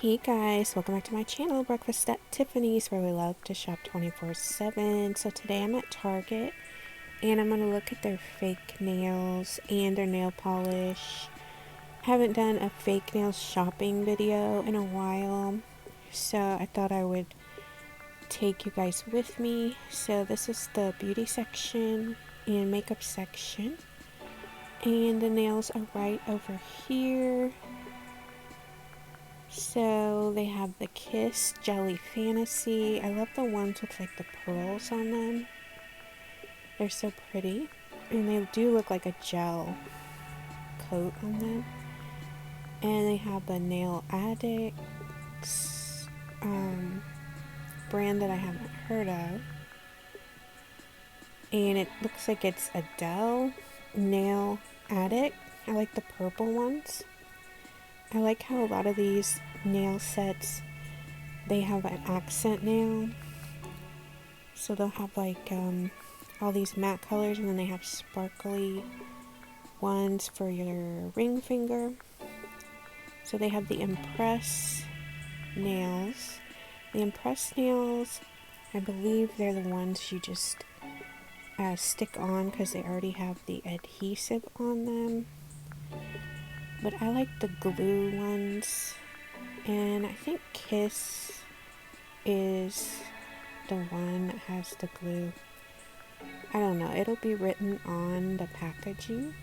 Hey guys, welcome back to my channel, Breakfast at Tiffany's, where we love to shop 24/7. So today I'm at Target and I'm going to look at their fake nails and their nail polish. I haven't done a fake nails shopping video in a while, so I thought I would take you guys with me. So this is the beauty section and makeup section, and the nails are right over here. So they have the Kiss Jelly Fantasy. I love the ones with like the pearls on them. They're so pretty. And they do look like a gel coat on them. And they have the Nail Addicts brand that I haven't heard of. And it looks like it's Adele Nail Addict. I like the purple ones. I like how a lot of these nail sets, they have an accent nail. So they'll have like all these matte colors, and then they have sparkly ones for your ring finger. So they have the Impress nails. The Impress nails, I believe they're the ones you just stick on because they already have the adhesive on them. But I like the glue ones, and I think Kiss is the one that has the glue. I don't know, it'll be written on the packaging.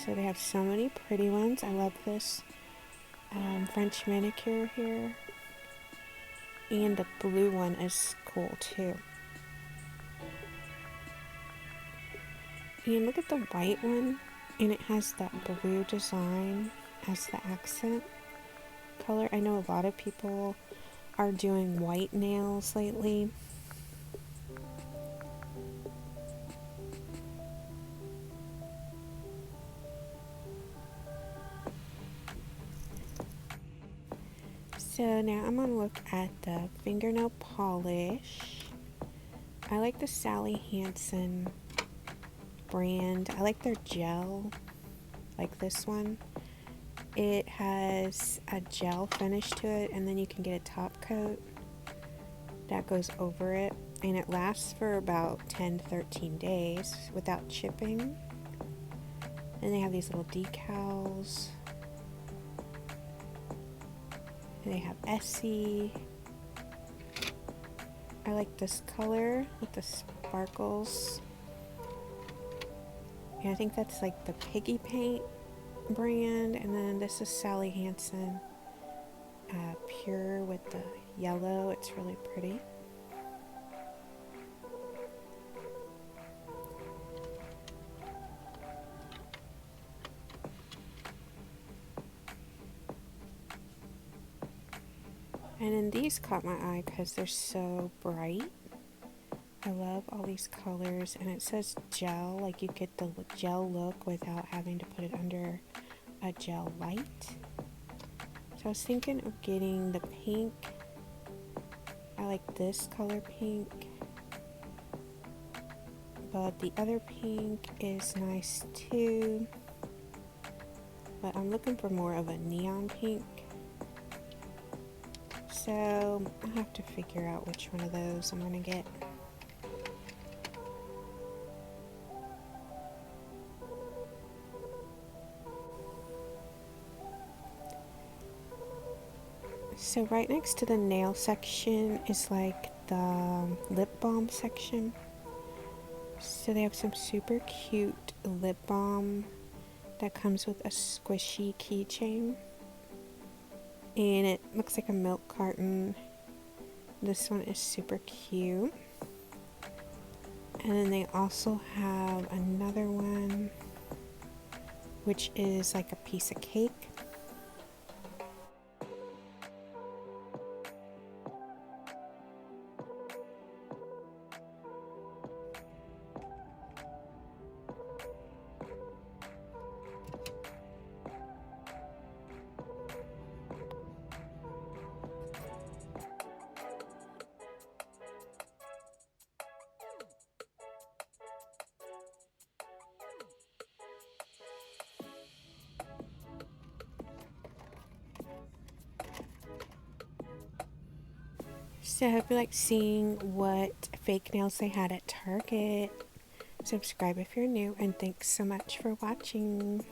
So they have so many pretty ones. I love this French manicure here. And the blue one is cool too. And look at the white one, and it has that blue design as the accent color. I know a lot of people are doing white nails lately. So now I'm gonna look at the fingernail polish. I like the Sally Hansen brand. I like their gel, like this one. It has a gel finish to it, and then you can get a top coat that goes over it, and it lasts for about 10 to 13 days without chipping. And they have these little decals. And they have Essie. I like this color with the sparkles. Yeah, I think that's like the Piggy Paint brand. And then this is Sally Hansen Pure with the yellow. It's really pretty. And then these caught my eye because they're so bright. I love all these colors, and it says gel, like you get the gel look without having to put it under a gel light. So I was thinking of getting the pink. I like this color pink, but the other pink is nice too. But I'm looking for more of a neon pink. So I'll have to figure out which one of those I'm gonna get. So right next to the nail section is like the lip balm section. So they have some super cute lip balm that comes with a squishy keychain. And it looks like a milk carton. This one is super cute. And then they also have another one, which is like a piece of cake. So I hope you like seeing what fake nails they had at Target. Subscribe if you're new, and thanks so much for watching.